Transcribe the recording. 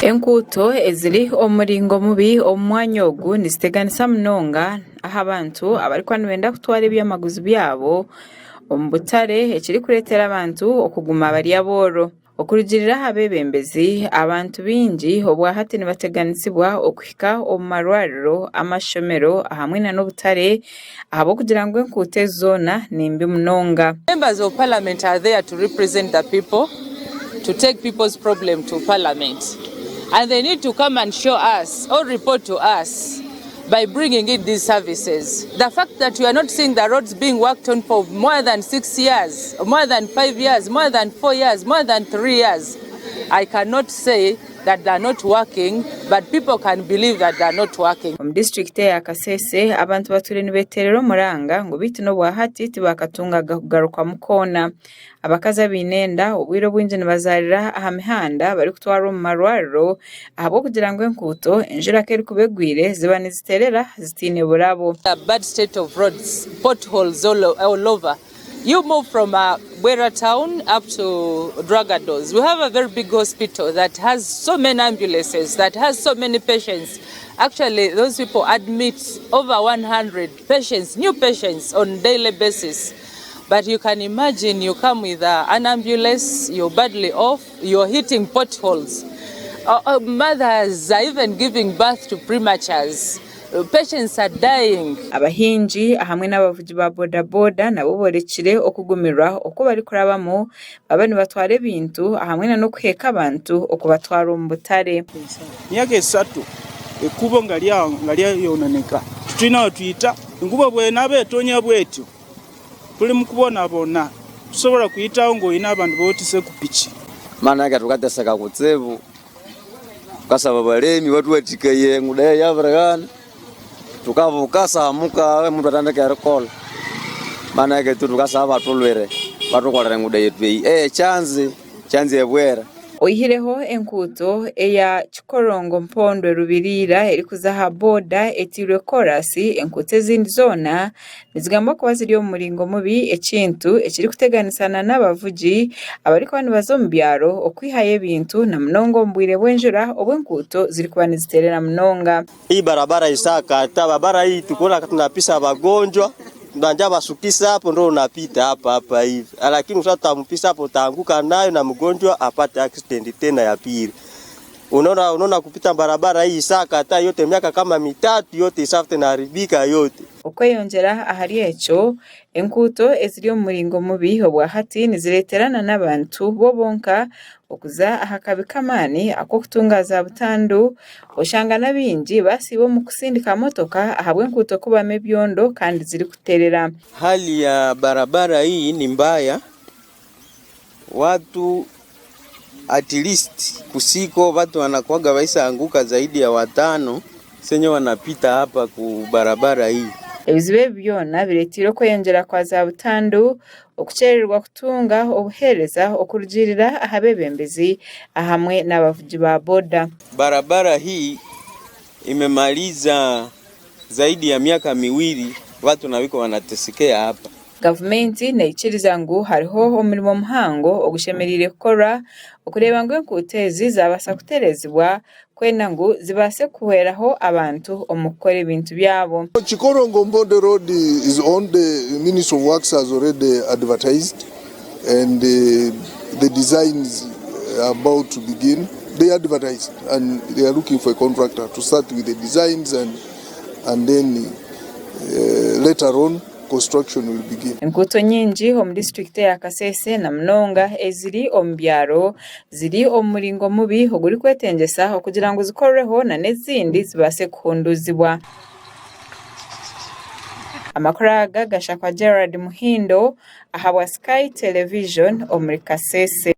Enkuuto eziri omuringo mubi omwanya ogu niziteganisa munonga aho abantu abariko nibenda kutwara ebyamaguzi byabo omu butare ekiri kureetera abantu okuguma bari abooro okurugirira abebembezi abantu bingi obwahati nibateganisibwa okuhika omu marwariro amashomero hamwe n'obutare ahabw'okugira ngu enkuuto zoona nimbi munonga. Members of Parliament are there to represent the people, to take people's problem to Parliament. And they need to come and show us or report to us by bringing in these services. The fact that we are not seeing the roads being worked on for more than 6 years, more than 5 years, more than 4 years, more than 3 years, I cannot say that they are not working, but people can believe that they are not working. Mu district ya Kasese abantu bature nibeterero muranga ngo bitu no bwahati tibakatunga kugaruka mukona abakaza binenda obwiro bwinje nibazarira aha mihanda bari kutwara mu marwariro ahabo kugira ngo enkuuto enjura keri kubegwire ziba niziterera zitine burabo. A bad state of roads, potholes all over. You move from Bwera town up to Dragados. We have a very big hospital that has so many ambulances, that has so many patients. Actually, those people admit over 100 patients, new patients on daily basis. But you can imagine you come with an ambulance, you're badly off, you're hitting potholes. Mothers are even giving birth to prematures. Patients are dying. Abahingi hamwe n'abavugi ba boda boda nabo borekire okugumirwa uko bari kurabamo abani batware ibintu hamwe no kuheka abantu okubatwara mu butare. Myaka 3 ekubo ngali yonaneka tutina twita ngubo bwena abetonya bwetyo tuli mukubona bona tusobola kuyitaho ngo ina abantu botise ku pichi mana ga tukateseka kutsebu kasaba balemi watu watikaye ngudaye yabragana tukavukasa muka muntu atandika erikola mana ga tukasaba batulwere batukolera ngudaye yetu chanze ebwera oyihireho enkuuto eya Kikorongo Mpondo Rubirira eri kuzaha boda etirwe korasi enkuuto ezindi zona nizigamba kuba ziri omu muringo mubi ekintu ekiri kuteganisana n'abavugi abariko nibazo mu byaro okwihaye ebintu na munongo mbwire bwenjura obwenkuuto ziri kuba niziterera munonga. Hii barabara isaka barabara hii tukona tunapisa abagonjwa ndanja basukisa hapo ndo unapita hapa hivi, lakini usatampisa hapo utaanguka nayo na mgonjwa apate accident tena ya pili. Unaona kupita barabara hii saka hata yote miaka kama 3 yote isafte na haribika yote. Okweyongyera ahari echo enkuuto eziri omu muringo mubi obwahati nizireterana n'abantu bo bonka okuza ahakabikamani ako kutungaza butandu oshanga nabingi basibo mu kusindika motoka ahabwe enkuuto kuba mebyondo kandi ziri kuterera. Hali ya barabara hii ni mbaya, watu at least kusiko watu wanakuaga waisa anguka zaidi ya 5 senye wanapita hapa ku barabara hii. Ebizibe byona biretiro kweyongera kwa za butandu okucererwa kutunga obuhereza okurugirira ahabebembezi ahamwe n'abavugi ba boda. Barabara hii imemaliza zaidi ya miaka 2 watu nabiko wanatesekea hapa. Gavumenti neyikiriza ngu hariho omurimo muhango ogushemerire kukora okureba ngo enkuuto ezi zabasa kuterezibwa kwenda ngu zibase kuhweraho abantu omukora ebintu byabo. Kikorongo Mpondo Road is on the Ministry of Works has already advertised and the designs are about to begin. They advertised and they are looking for a contractor to start with the designs and then later on construction will begin. Enkuuto nyingi omu district ya Kasese na munonga eziri omu byaro ziri omu muringo mubi oguri kwetengesa okugira ngo zikoreho na nezindi zibase kuhunduzibwa. Amakuru aga gashakwa Gerard Muhindo ahabwa Sky Television omuri Kasese.